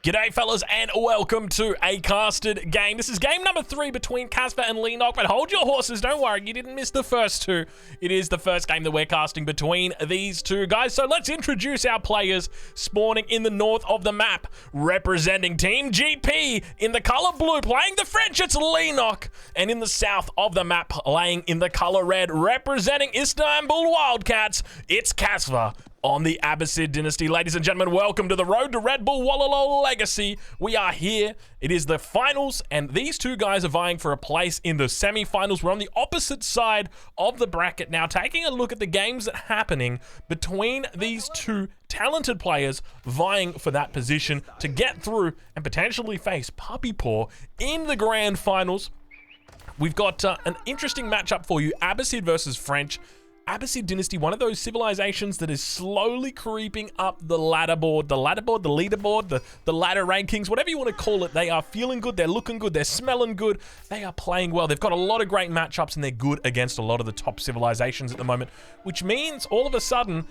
G'day fellas and welcome to a casted game. This is game number 3 between Casper and Leenock, but hold your horses, don't worry, you didn't miss the first two. It is the first game that we're casting between these two guys, so let's introduce our players spawning in the north of the map. Representing Team GP in the color blue, playing the French, it's Leenock. And in the south of the map, playing in the color red, representing Istanbul Wildcats, it's Casper. On the Abbasid dynasty. Ladies and gentlemen, welcome to the road to Red Bull Wallalol Legacy. We are here. It is the finals, and these two guys are vying for a place in the semi-finals. We're on the opposite side of the bracket now, taking a look at the games that are happening between these two talented players vying for that position to get through and potentially face Puppy Paw in the grand finals. We've got an interesting matchup for you, Abbasid versus French. Abbasid dynasty, one of those civilizations that is slowly creeping up the leaderboard, the ladder rankings, whatever you want to call it. They are feeling good, they're looking good, they're smelling good, they are playing well. They've got a lot of great matchups and they're good against a lot of the top civilizations at the moment, which means all of a sudden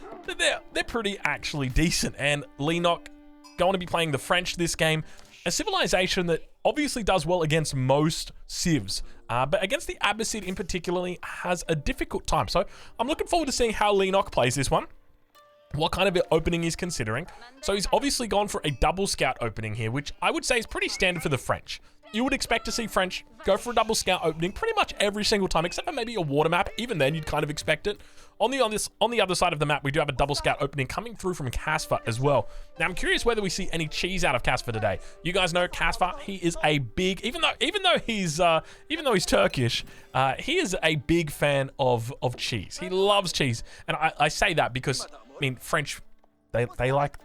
they're pretty actually decent. And Leenock going to be playing the French this game, a civilization that obviously does well against most civs, but against the Abbasid in particularly has a difficult time. So I'm looking forward to seeing how Leenock plays this one, what kind of opening he's considering. So he's obviously gone for a double scout opening here, which I would say is pretty standard for the French. You would expect to see French go for a double scout opening pretty much every single time, except for maybe a water map. Even then, you'd kind of expect it. On the other side of the map, we do have a double scout opening coming through from Casper as well. Now, I'm curious whether we see any cheese out of Casper today. You guys know Casper. He is a big, even though he's Turkish, he is a big fan of cheese. He loves cheese, and I say that because I mean French, they like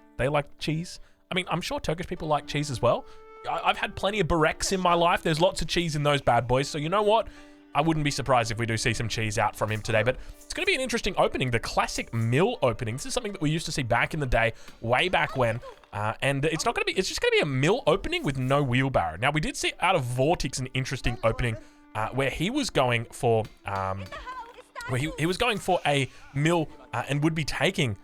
cheese. I mean, I'm sure Turkish people like cheese as well. I've had plenty of bareks in my life. There's lots of cheese in those bad boys. So you know what? I wouldn't be surprised if we do see some cheese out from him today. But it's going to be an interesting opening. The classic mill opening. This is something that we used to see back in the day, way back when. And it's not going to be. It's just going to be a mill opening with no wheelbarrow. Now we did see out of Vortex an interesting opening where he was going for he was going for a mill and would be taking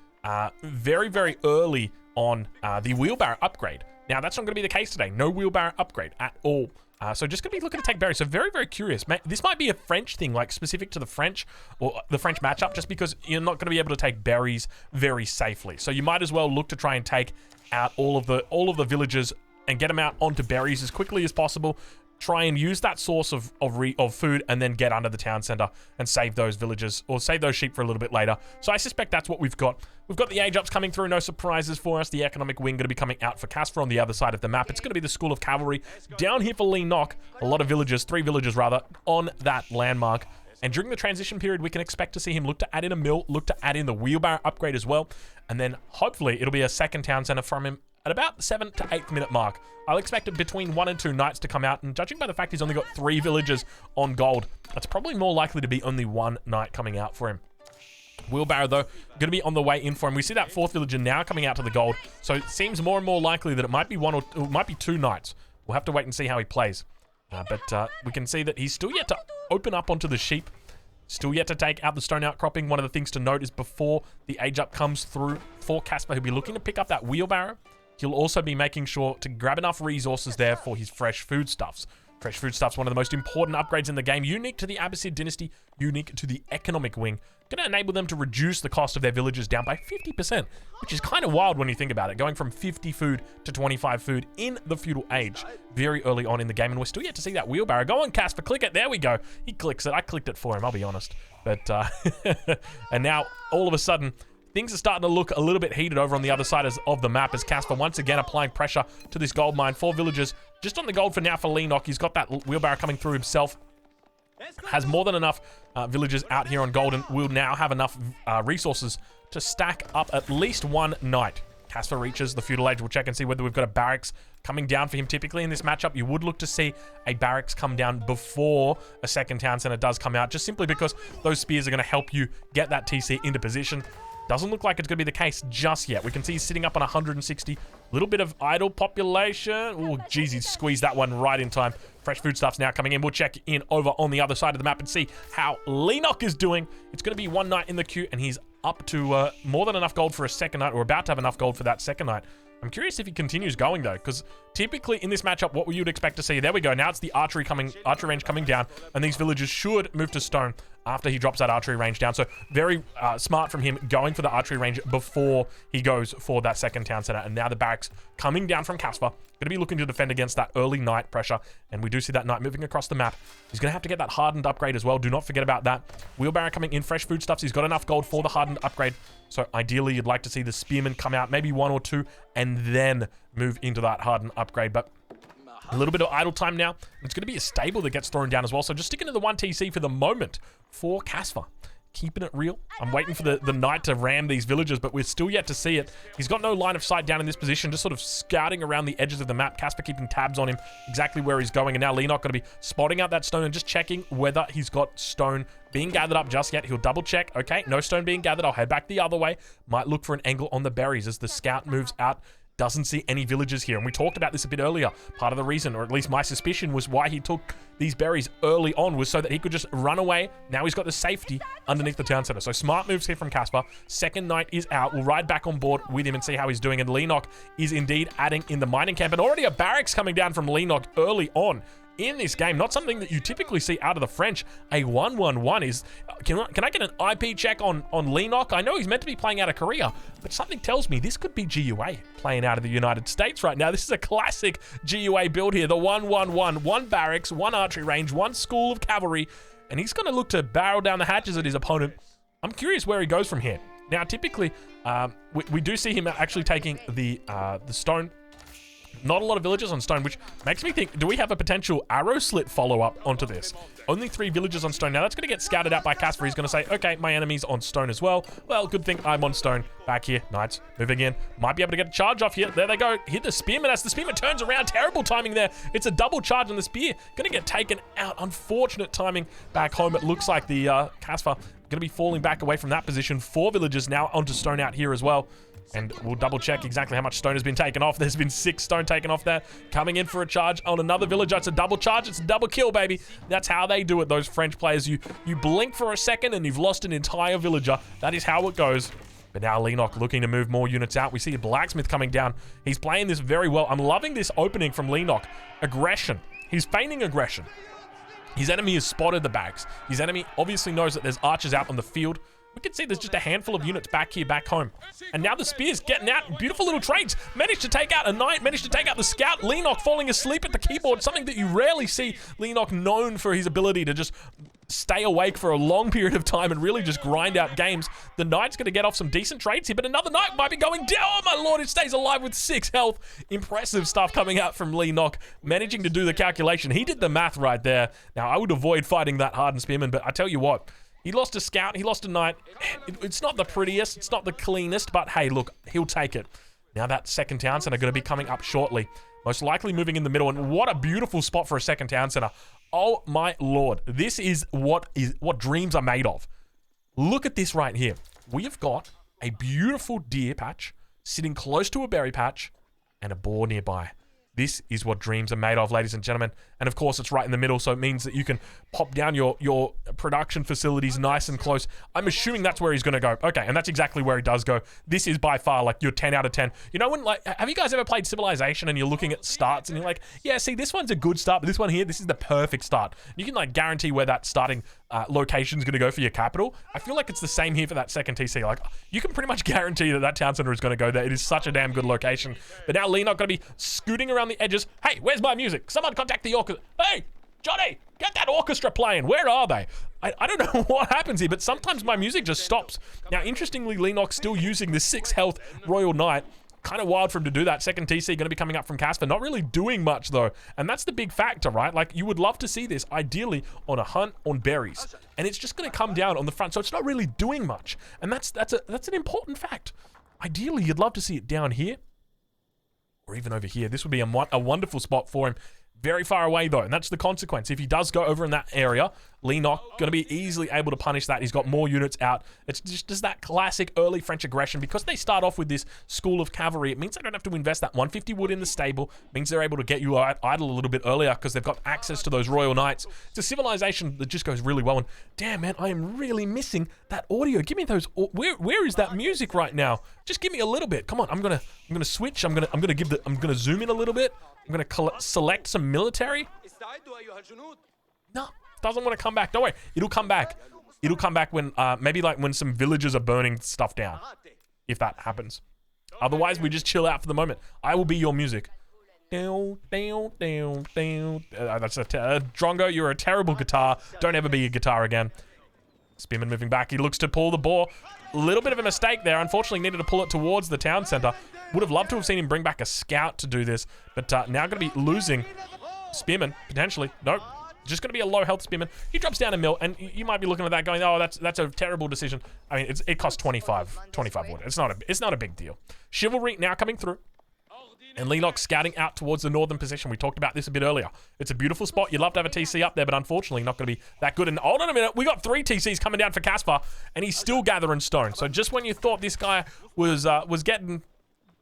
very early on the wheelbarrow upgrade. Now, that's not going to be the case today. No wheelbarrow upgrade at all. So just going to be looking to take berries. So very curious. This might be a French thing, like specific to the French or the French matchup, just because you're not going to be able to take berries very safely. So you might as well look to try and take out all of the villagers and get them out onto berries as quickly as possible. Try and use that source of food and then get under the town center and save those villagers or save those sheep for a little bit later. So I suspect that's what we've got. We've got the age ups coming through, no surprises for us. The economic wing going to be coming out for Casper on the other side of the map. It's going to be the School of Cavalry down here for Leenock. A lot of villagers, 3 villagers rather, on that landmark. And during the transition period, we can expect to see him look to add in a mill, look to add in the wheelbarrow upgrade as well. And then hopefully it'll be a second town center from him at about the 7th to 8th minute mark. I'll expect it between 1 and 2 knights to come out, and judging by the fact he's only got 3 villagers on gold, that's probably more likely to be only 1 knight coming out for him. Wheelbarrow, though, going to be on the way in for him. We see that 4th villager now coming out to the gold, so it seems more and more likely that it might be 1 or it might be 2 knights. We'll have to wait and see how he plays. But we can see that he's still yet to open up onto the sheep. Still yet to take out the stone outcropping. One of the things to note is before the age up comes through for Casper, he'll be looking to pick up that wheelbarrow. He'll also be making sure to grab enough resources there for his fresh foodstuffs. Fresh foodstuffs, one of the most important upgrades in the game, unique to the Abbasid dynasty, unique to the economic wing. Going to enable them to reduce the cost of their villages down by 50%, which is kind of wild when you think about it, going from 50 food to 25 food in the feudal age very early on in the game. And we're still yet to see that wheelbarrow. Go on, Casper, click it. There we go. He clicks it. I clicked it for him, I'll be honest. But and now all of a sudden, things are starting to look a little bit heated over on the other side of the map as Casper once again applying pressure to this gold mine. 4 villagers just on the gold for now for Leenock. He's got that wheelbarrow coming through himself. Has more than enough villagers out here on gold and will now have enough resources to stack up at least 1 knight. Casper reaches the feudal age. We'll check and see whether we've got a barracks coming down for him. Typically in this matchup, you would look to see a barracks come down before a second town center does come out, just simply because those spears are going to help you get that TC into position. Doesn't look like it's going to be the case just yet. We can see he's sitting up on 160. Little bit of idle population. Oh, geez, he squeezed that one right in time. Fresh foodstuffs now coming in. We'll check in over on the other side of the map and see how Leenock is doing. It's going to be 1 knight in the queue, and he's up to more than enough gold for a second knight, or about to have enough gold for that second knight. I'm curious if he continues going though, because typically in this matchup, what you would expect to see, there we go. Now it's the archery range coming down, and these villagers should move to stone after he drops that archery range down. So very smart from him going for the archery range before he goes for that second town center. And now the barracks coming down from Casper, going to be looking to defend against that early knight pressure. And we do see that knight moving across the map. He's going to have to get that hardened upgrade as well. Do not forget about that. Wheelbarrow coming in, fresh foodstuffs. He's got enough gold for the hardened upgrade. So ideally, you'd like to see the spearmen come out, maybe 1 or 2, and then move into that hardened upgrade. But a little bit of idle time now. It's going to be a stable that gets thrown down as well. So just sticking to the 1 TC for the moment for Casper. Keeping it real. I'm waiting for the knight to ram these villagers, but we're still yet to see it. He's got no line of sight down in this position, just sort of scouting around the edges of the map. Casper keeping tabs on him, exactly where he's going. And now Leenock going to be spotting out that stone and just checking whether he's got stone being gathered up just yet. He'll double check. Okay, no stone being gathered. I'll head back the other way. Might look for an angle on the berries as the scout moves out. Doesn't see any villagers here. And we talked about this a bit earlier. Part of the reason, or at least my suspicion, was why he took these berries early on was so that he could just run away. Now he's got the safety underneath the town center. So smart moves here from Casper. Second knight is out. We'll ride back on board with him and see how he's doing. And Leenock is indeed adding in the mining camp. And already a barracks coming down from Leenock early on in this game. Not something that you typically see out of the French. A 1-1-1 is... Can I get an IP check on Leenock? I know he's meant to be playing out of Korea, but something tells me this could be GUA playing out of the United States right now. This is a classic GUA build here. The 1-1-1. 1 barracks, 1 archery range, 1 school of cavalry, and he's going to look to barrel down the hatches at his opponent. I'm curious where he goes from here. Now, typically, we do see him actually taking the stone. Not a lot of villagers on stone, which makes me think, do we have a potential arrow slit follow-up onto this? Only 3 villagers on stone. Now, that's going to get scouted out by Casper. He's going to say, okay, my enemy's on stone as well. Well, good thing I'm on stone. Back here. Knights moving in. Might be able to get a charge off here. There they go. Hit the spearman as the spearman turns around. Terrible timing there. It's a double charge on the spear. Going to get taken out. Unfortunate timing back home. It looks like the Casper going to be falling back away from that position. 4 villagers now onto stone out here as well. And we'll double check exactly how much stone has been taken off. There's been 6 stone taken off there. Coming in for a charge on another villager. It's a double charge. It's a double kill, baby. That's how they do it, those French players. You blink for a second and you've lost an entire villager. That is how it goes. But now Leenock looking to move more units out. We see a blacksmith coming down. He's playing this very well. I'm loving this opening from Leenock. Aggression. He's feigning aggression. His enemy has spotted the bags. His enemy obviously knows that there's archers out on the field. We can see there's just a handful of units back here, back home. And now the spear's getting out. Beautiful little trades. Managed to take out a knight. Managed to take out the scout. Leenock falling asleep at the keyboard. Something that you rarely see. Leenock known for his ability to just stay awake for a long period of time and really just grind out games. The knight's going to get off some decent trades here, but another knight might be going down. Oh, my lord, it stays alive with 6 health. Impressive stuff coming out from Leenock, managing to do the calculation. He did the math right there. Now, I would avoid fighting that hardened spearman, but I tell you what, he lost a scout, he lost a knight. It's not the prettiest, it's not the cleanest, but hey, look, he'll take it. Now that second town center going to be coming up shortly. Most likely moving in the middle, and what a beautiful spot for a second town center. Oh my lord, this is what dreams are made of. Look at this right here. We have got a beautiful deer patch sitting close to a berry patch and a boar nearby. This is what dreams are made of, ladies and gentlemen. And of course, it's right in the middle, so it means that you can pop down your production facilities nice and close. I'm assuming that's where he's going to go. Okay, and that's exactly where he does go. This is by far like your 10 out of 10. You know when, like, have you guys ever played Civilization and you're looking at starts and you're like, yeah, see, this one's a good start, but this one here, this is the perfect start. You can like guarantee where that starting location is going to go for your capital. I feel like it's the same here for that second TC. Like, you can pretty much guarantee that town center is going to go there. It is such a damn good location. But now Leenock going to be scooting around the edges. Hey, where's my music? Someone contact the orchestra. Hey, Johnny, get that orchestra playing. Where are they? I don't know what happens here, but sometimes my music just stops. Now, interestingly, Leenock's still using the 6 health Royal Knight. Kind of wild for him to do that. Second TC going to be coming up from Casper. Not really doing much, though. And that's the big factor, right? Like, you would love to see this, ideally, on a hunt on berries. And it's just going to come down on the front, so it's not really doing much. And that's an important fact. Ideally, you'd love to see it down here. Or even over here. This would be a wonderful spot for him. Very far away, though, and that's the consequence. If he does go over in that area, Leenock going to be easily able to punish that. He's got more units out. It's just that classic early French aggression. Because they start off with this school of cavalry, it means they don't have to invest that 150 wood in the stable. It means they're able to get you idle a little bit earlier because they've got access to those royal knights. It's a civilization that just goes really well. And damn, man, I am really missing that audio. Give me those. Where is that music right now? Just give me a little bit. Come on, I'm gonna switch. I'm gonna zoom in a little bit. I'm gonna select some military. No, doesn't want to come back. Don't worry, it'll come back. It'll come back when maybe like when some villagers are burning stuff down, if that happens. Otherwise, we just chill out for the moment. I will be your music. That's Drongo, you're a terrible guitar. Don't ever be a guitar again. Spearman moving back. He looks to pull the boar. A little bit of a mistake there. Unfortunately, needed to pull it towards the town center. Would have loved to have seen him bring back a scout to do this, but now going to be losing Spearman, potentially. Nope. Just going to be a low health Spearman. He drops down a mill, and you might be looking at that going, oh, that's a terrible decision. I mean, it costs 25 wood. It's not a big deal. Chivalry now coming through. And Leenock scouting out towards the northern position. We talked about this a bit earlier. It's a beautiful spot. You'd love to have a TC up there, but unfortunately not going to be that good. And hold on a minute. We got 3 TCs coming down for Caspar, and he's still gathering stone. So just when you thought this guy was getting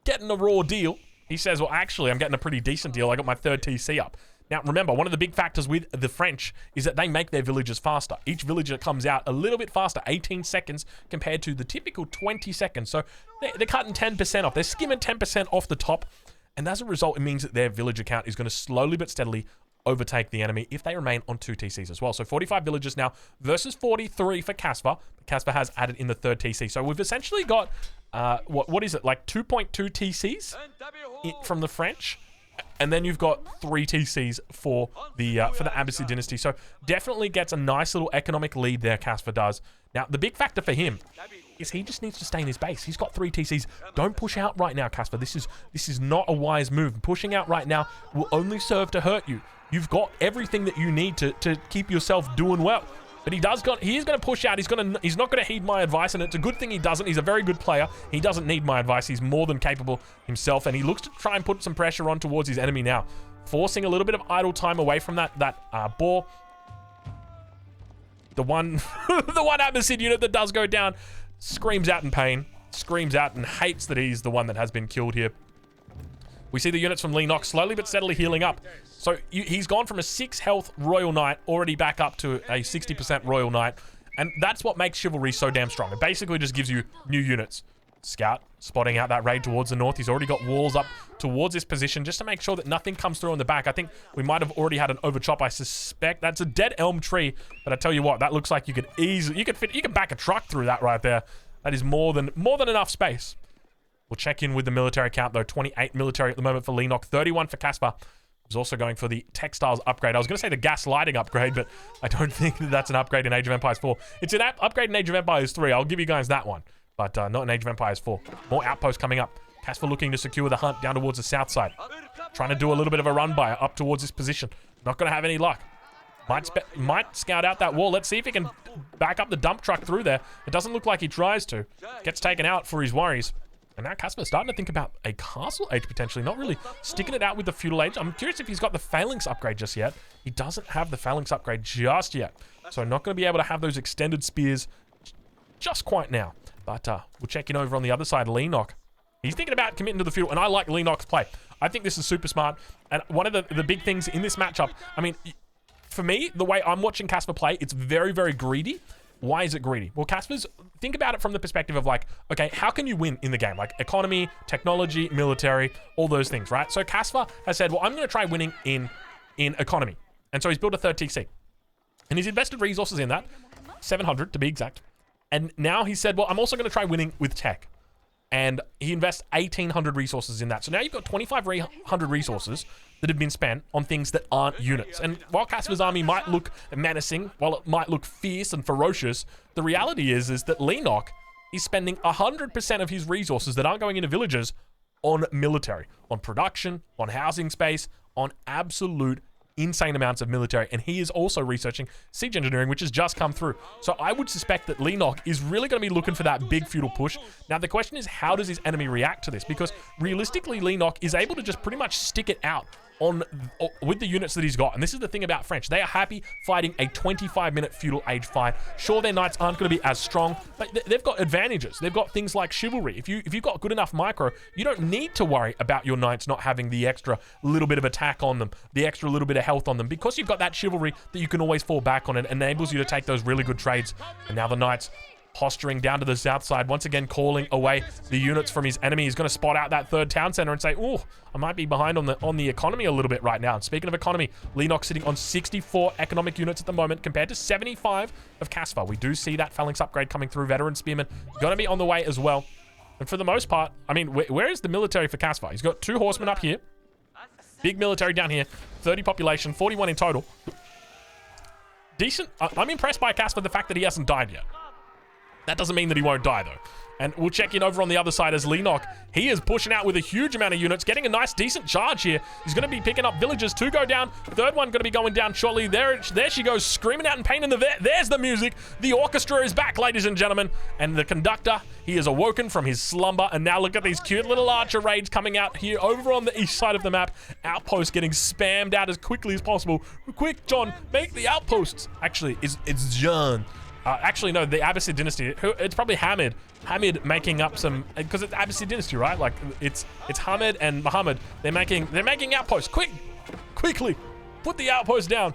a raw deal, he says, well, actually, I'm getting a pretty decent deal. I got my 3rd TC up. Now, remember, one of the big factors with the French is that they make their villages faster. Each villager comes out a little bit faster, 18 seconds, compared to the typical 20 seconds. So they're cutting 10% off. They're skimming 10% off the top. And as a result, it means that their villager count is going to slowly but steadily overtake the enemy if they remain on 2 TCs as well. So 45 villagers now versus 43 for Caspar. Caspar has added in the 3rd TC. So we've essentially got, what is it, like 2.2 TCs from the French? And then you've got 3 TCs for the Abbasid dynasty. So definitely gets a nice little economic lead there, Caspar does. Now, the big factor for him is he just needs to stay in his base. He's got 3 TCs. Don't push out right now, Caspar. This is not a wise move. Pushing out right now will only serve to hurt you. You've got everything that you need to keep yourself doing well. But he is going to push out. He's not going to heed my advice, and it's a good thing he doesn't. He's a very good player. He doesn't need my advice. He's more than capable himself, and he looks to try and put some pressure on towards his enemy now, forcing a little bit of idle time away from that boar. The one Abbasid unit that does go down screams out in pain, screams out and hates that he's the one that has been killed here. We see the units from Leenock slowly but steadily healing up. So he's gone from a 6 health Royal Knight already back up to a 60% Royal Knight. And that's what makes Chivalry so damn strong. It basically just gives you new units. Scout spotting out that raid towards the north. He's already got walls up towards this position just to make sure that nothing comes through on the back. I think we might have already had an overchop. I suspect that's a dead elm tree. But I tell you what, that looks like you could easily, you can back a truck through that right there. That is more than enough space. We'll check in with the military count though. 28 military at the moment for Leenock, 31 for Caspar. He's also going for the textiles upgrade. I was going to say the gas lighting upgrade, but I don't think that that's an upgrade in Age of Empires 4. It's an upgrade in Age of Empires 3. I'll give you guys that one, but not in Age of Empires 4. More outposts coming up. Caspar looking to secure the hunt down towards the south side. Trying to do a little bit of a run by up towards this position. Not going to have any luck. Might scout out that wall. Let's see if he can back up the dump truck through there. It doesn't look like he tries to. Gets taken out for his worries. And now Caspar's starting to think about a castle age potentially, not really sticking it out with the feudal age. I'm curious if he's got the phalanx upgrade just yet. He doesn't have the phalanx upgrade just yet. So not going to be able to have those extended spears just quite now. But we'll check in over on the other side, Leenock. He's thinking about committing to the feudal, and I like Leenock's play. I think this is super smart. And one of the big things in this matchup, I mean, for me, the way I'm watching Caspar play, it's very, very greedy. Why is it greedy? Well, Caspar's, think about it from the perspective of like, okay, how can you win in the game? Like economy, technology, military, all those things, right? So Caspar has said, well, I'm going to try winning in economy. And so he's built a 3rd TC. And he's invested resources in that, 700 to be exact. And now he said, well, I'm also going to try winning with tech. And he invests 1,800 resources in that. So now you've got 2,500 resources that have been spent on things that aren't units. And while Caspar's army might look menacing, while it might look fierce and ferocious, the reality is that Leenock is spending 100% of his resources that aren't going into villages on military, on production, on housing space, on absolute insane amounts of military. And he is also researching siege engineering, which has just come through. So I would suspect that Leenock is really going to be looking for that big feudal push. Now the question is, how does his enemy react to this? Because realistically, Leenock is able to just pretty much stick it out with the units that he's got. And this is the thing about French. They are happy fighting a 25-minute feudal age fight. Sure, their knights aren't going to be as strong, but they've got advantages. They've got things like chivalry. If you've got good enough micro, you don't need to worry about your knights not having the extra little bit of attack on them, the extra little bit of health on them, because you've got that chivalry that you can always fall back on. It enables you to take those really good trades. And now the knights posturing down to the south side, once again calling away the units from his enemy. He's going to spot out that third town center and say, oh, I might be behind on the economy a little bit right now. And speaking of economy, Leenock sitting on 64 economic units at the moment compared to 75 of Caspar. We do see that phalanx upgrade coming through. Veteran Spearman going to be on the way as well. And for the most part, I mean, where is the military for Caspar? He's got 2 horsemen up here, big military down here, 30 population, 41 in total. Decent. I'm impressed by Caspar, the fact that he hasn't died yet. That doesn't mean that he won't die, though. And we'll check in over on the other side as Leenock. He is pushing out with a huge amount of units, getting a nice, decent charge here. He's going to be picking up villages. 2 go down. Third one going to be going down shortly. There she goes, screaming out in pain. There's the music. The orchestra is back, ladies and gentlemen. And the conductor, he is awoken from his slumber. And now look at these cute little archer raids coming out here over on the east side of the map. Outposts getting spammed out as quickly as possible. Quick, John, make the outposts. Actually, it's John. Actually, no, the Abbasid dynasty. It's probably Hamid. Hamid making up some, because it's Abbasid dynasty, right? Like it's Hamid and Muhammad. They're making outposts. Quickly, put the outpost down.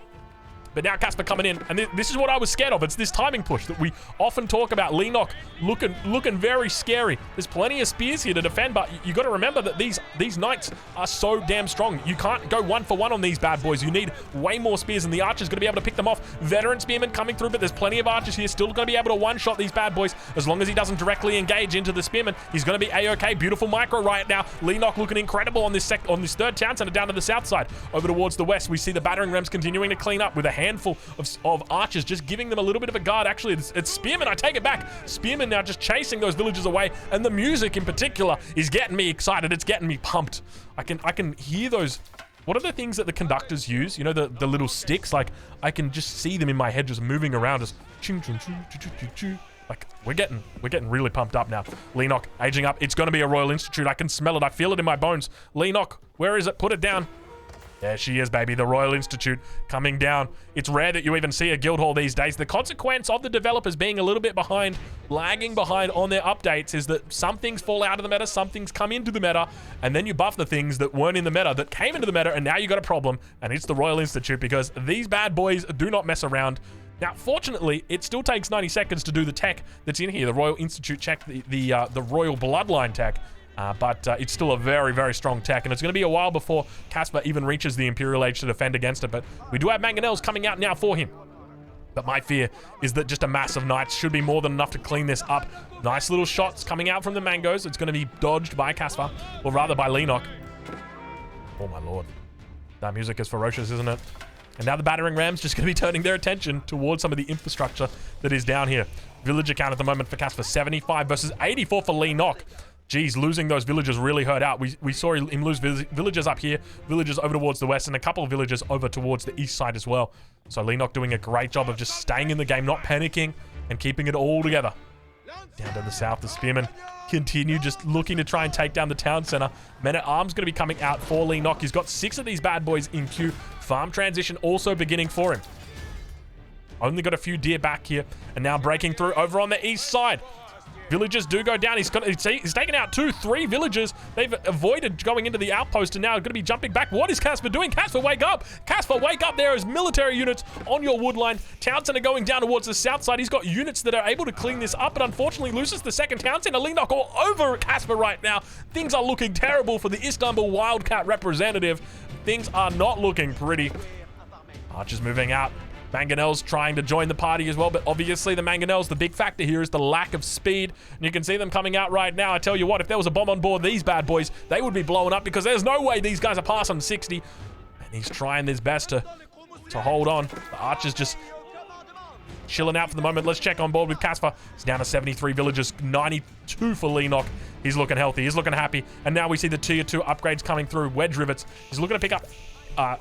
But now Caspar coming in, and this is what I was scared of. It's this timing push that we often talk about. Leenock looking very scary. There's plenty of spears here to defend, but you got to remember that these knights are so damn strong. You can't go 1 for 1 on these bad boys. You need way more spears, and the archer's going to be able to pick them off. Veteran Spearman coming through, but there's plenty of archers here still going to be able to one-shot these bad boys as long as he doesn't directly engage into the spearman. He's going to be a-okay. Beautiful micro right now. Leenock looking incredible on this third town center down to the south side. Over towards the west, we see the battering rams continuing to clean up with a handful of archers, just giving them a little bit of a guard. Actually, it's Spearman. I take it back. Spearman now just chasing those villagers away, and the music in particular is getting me excited. It's getting me pumped. I can hear those. What are the things that the conductors use? You know, the little sticks. Like I can just see them in my head, just moving around, just ching ching ching ching ching ching. Like we're getting really pumped up now. Leenock aging up. It's going to be a Royal Institute. I can smell it. I feel it in my bones. Leenock, where is it? Put it down. There she is, baby. The Royal Institute coming down. It's rare that you even see a guild hall these days. The consequence of the developers being a little bit behind, lagging behind on their updates, is that some things fall out of the meta, some things come into the meta, and then you buff the things that weren't in the meta, that came into the meta, and now you got a problem, and it's the Royal Institute, because these bad boys do not mess around. Now, fortunately, it still takes 90 seconds to do the tech that's in here, the Royal Institute check, the Royal Bloodline tech. But it's still a very, very strong tech, and it's going to be a while before Caspar even reaches the Imperial Age to defend against it. But we do have mangonels coming out now for him. But my fear is that just a mass of knights should be more than enough to clean this up. Nice little shots coming out from the mangoes. It's going to be dodged by Caspar, or rather by Leenock. Oh my lord. That music is ferocious, isn't it? And now the battering rams just going to be turning their attention towards some of the infrastructure that is down here. Villager count at the moment for Caspar, 75 versus 84 for Leenock. Geez, losing those villagers really hurt out. We saw him lose villagers up here, villagers over towards the west, and a couple of villagers over towards the east side as well. So Leenock doing a great job of just staying in the game, not panicking, and keeping it all together. Down to the south, the spearmen continue just looking to try and take down the town center. Men-at-Arms going to be coming out for Leenock. He's got 6 of these bad boys in queue. Farm transition also beginning for him. Only got a few deer back here, and now breaking through over on the east side. Villagers do go down. He's taken out 3 villagers. They've avoided going into the outpost, and now going to be jumping back. What is Caspar doing? Caspar, wake up! Caspar, wake up! There is military units on your wood line. Town center going down towards the south side. He's got units that are able to clean this up, but unfortunately loses the second town center. Leenock all over Caspar right now. Things are looking terrible for the Istanbul Wildcat representative. Things are not looking pretty. Archers moving out. Mangonels trying to join the party as well, but obviously the Mangonels, the big factor here is the lack of speed, and you can see them coming out right now. I tell you what, if there was a bomb on board these bad boys, they would be blown up, because there's no way these guys are passing 60, and he's trying his best to hold on. The Archer's just chilling out for the moment. Let's check on board with Caspar. He's down to 73 villagers, 92 for Leenock. He's looking healthy, he's looking happy, and now we see the tier 2 upgrades coming through. Wedge rivets. He's looking to pick up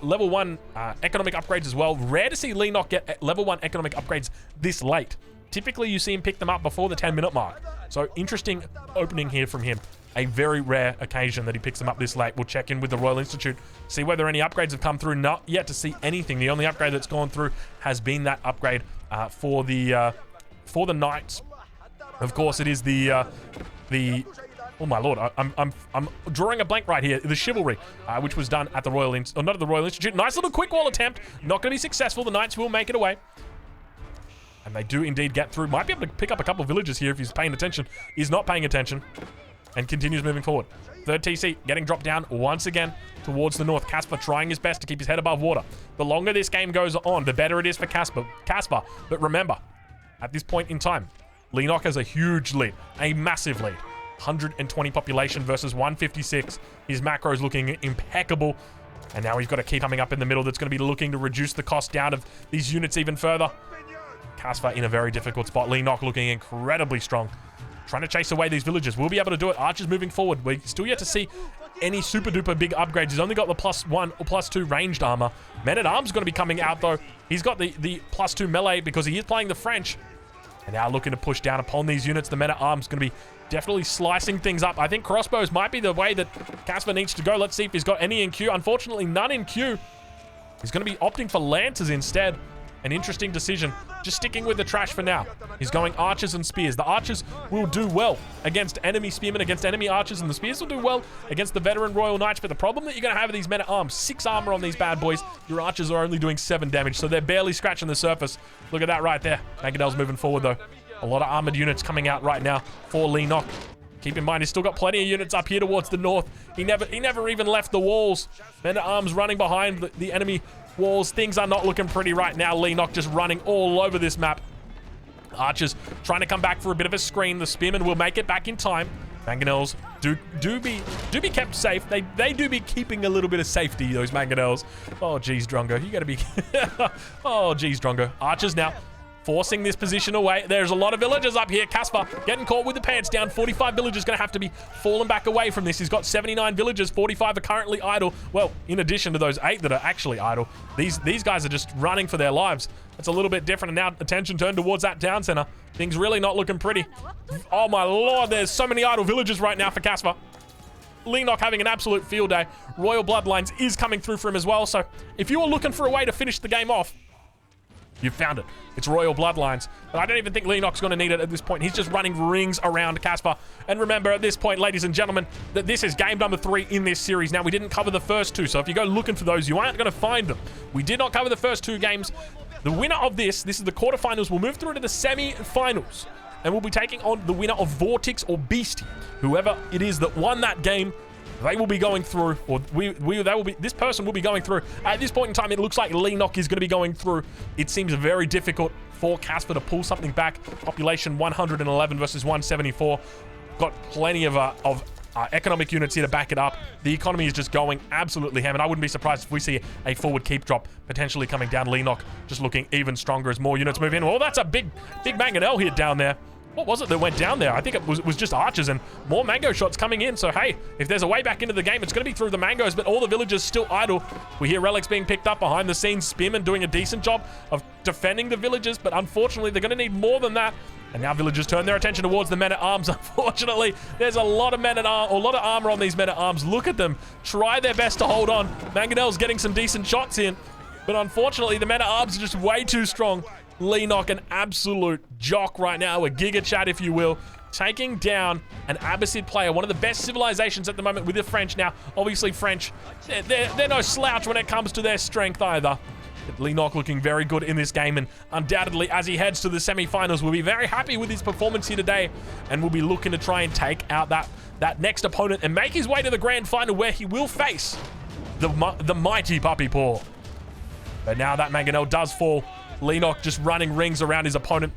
level 1 economic upgrades as well. Rare to see Leenock get level 1 economic upgrades this late. Typically, you see him pick them up before the 10-minute mark. So, interesting opening here from him. a very rare occasion that he picks them up this late. We'll check in with the Royal Institute, see whether any upgrades have come through. Not yet to see anything. The only upgrade that's gone through has been that upgrade for the Knights. Of course, it is the oh my lord, I'm drawing a blank right here. The Chivalry, which was done at the Royal not at the Royal Institute. Nice little quick wall attempt. Not going to be successful. The Knights will make it away. And they do indeed get through. Might be able to pick up a couple of villages here if he's paying attention. He's not paying attention. And continues moving forward. Third TC getting dropped down once again towards the north. Casper trying his best to keep his head above water. The longer this game goes on, the better it is for Casper. But remember, at this point in time, Leenock has a huge lead. A massive lead. 120 population versus 156. His macro is looking impeccable. And now he's got a key coming up in the middle that's going to be looking to reduce the cost down of these units even further. Casper in a very difficult spot. Leenock looking incredibly strong. Trying to chase away these villagers. We'll be able to do it. Archer's moving forward. We're still yet to see any super duper big upgrades. He's only got the +1 or +2 ranged armor. Men-at-Arms going to be coming out though. He's got the +2 melee because he is playing the French. And now looking to push down upon these units. The Men-at-Arms going to be definitely slicing things up. I think crossbows might be the way that Casper needs to go. Let's see if he's got any in queue. Unfortunately, none in queue. He's going to be opting for Lancers instead. An interesting decision. Just sticking with the trash for now. He's going archers and spears. The archers will do well against enemy spearmen, against enemy archers, and the spears will do well against the veteran Royal Knights. But the problem that you're going to have with these men-at-arms, 6 armor on these bad boys. Your archers are only doing 7 damage, so they're barely scratching the surface. Look at that right there. Mangonel's moving forward, though. A lot of armored units coming out right now for Leenock. Keep in mind, he's still got plenty of units up here towards the north. He never even left the walls. Men-at-arms running behind the enemy walls. Things are not looking pretty right now. Leenock just running all over this map. Archers trying to come back for a bit of a screen. The spearmen will make it back in time. Mangonels do be kept safe. They do be keeping a little bit of safety, those Mangonels. Oh, geez, Drongo. You gotta be... oh, geez, Drongo. Archers now forcing this position away. There's a lot of villagers up here. Casper getting caught with the pants down. 45 villagers going to have to be falling back away from this. He's got 79 villagers. 45 are currently idle. Well, in addition to those 8 that are actually idle, these guys are just running for their lives. It's a little bit different. And now attention turned towards that town center. Things really not looking pretty. Oh my lord, there's so many idle villagers right now for Casper. Leenock having an absolute field day. Royal Bloodlines is coming through for him as well. So if you were looking for a way to finish the game off, you've found it. It's Royal Bloodlines. But I don't even think Leenock's going to need it at this point. He's just running rings around Casper. And remember at this point, ladies and gentlemen, that this is game number 3 in this series. Now, we didn't cover the first 2, so if you go looking for those, you aren't going to find them. We did not cover the first 2 games. The winner of this is the quarterfinals, will move through to the semi-finals. And we'll be taking on the winner of Vortex or Beastie. Whoever it is that won that game, they will be going through, or this person will be going through. At this point in time, it looks like Leenock is going to be going through. It seems very difficult for Casper to pull something back. Population 111 versus 174. Got plenty of economic units here to back it up. The economy is just going absolutely ham, and I wouldn't be surprised if we see a forward keep drop potentially coming down. Leenock just looking even stronger as more units move in. Well, that's a big Mangonel hit down there. What was it that went down there? I think it was just archers and more mango shots coming in. So, hey, if there's a way back into the game, it's going to be through the mangoes, but all the villagers still idle. We hear relics being picked up behind the scenes. Spearmen doing a decent job of defending the villagers, but unfortunately, they're going to need more than that. And now villagers turn their attention towards the men-at-arms. Unfortunately, there's a lot of men-at-arms, a lot of armor on these men-at-arms. Look at them. Try their best to hold on. Mangonel's getting some decent shots in, but unfortunately, the men-at-arms are just way too strong. Leenock, an absolute jock right now, a Giga Chat, if you will, taking down an Abbasid player, one of the best civilizations at the moment with the French. Now, obviously, French, they're no slouch when it comes to their strength either. But Leenock looking very good in this game, and undoubtedly, as he heads to the semi-finals, we'll be very happy with his performance here today, and we'll be looking to try and take out that next opponent and make his way to the grand final, where he will face the mighty Puppy Paw. But now that Mangonel does fall, Leenock just running rings around his opponent.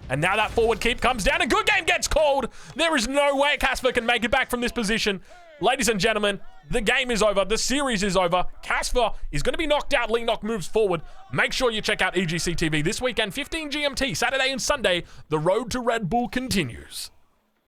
And now that forward keep comes down. A good game gets called. There is no way Casper can make it back from this position. Ladies and gentlemen, the game is over. The series is over. Casper is going to be knocked out. Leenock moves forward. Make sure you check out EGC TV this weekend, 15 GMT, Saturday and Sunday. The road to Red Bull continues.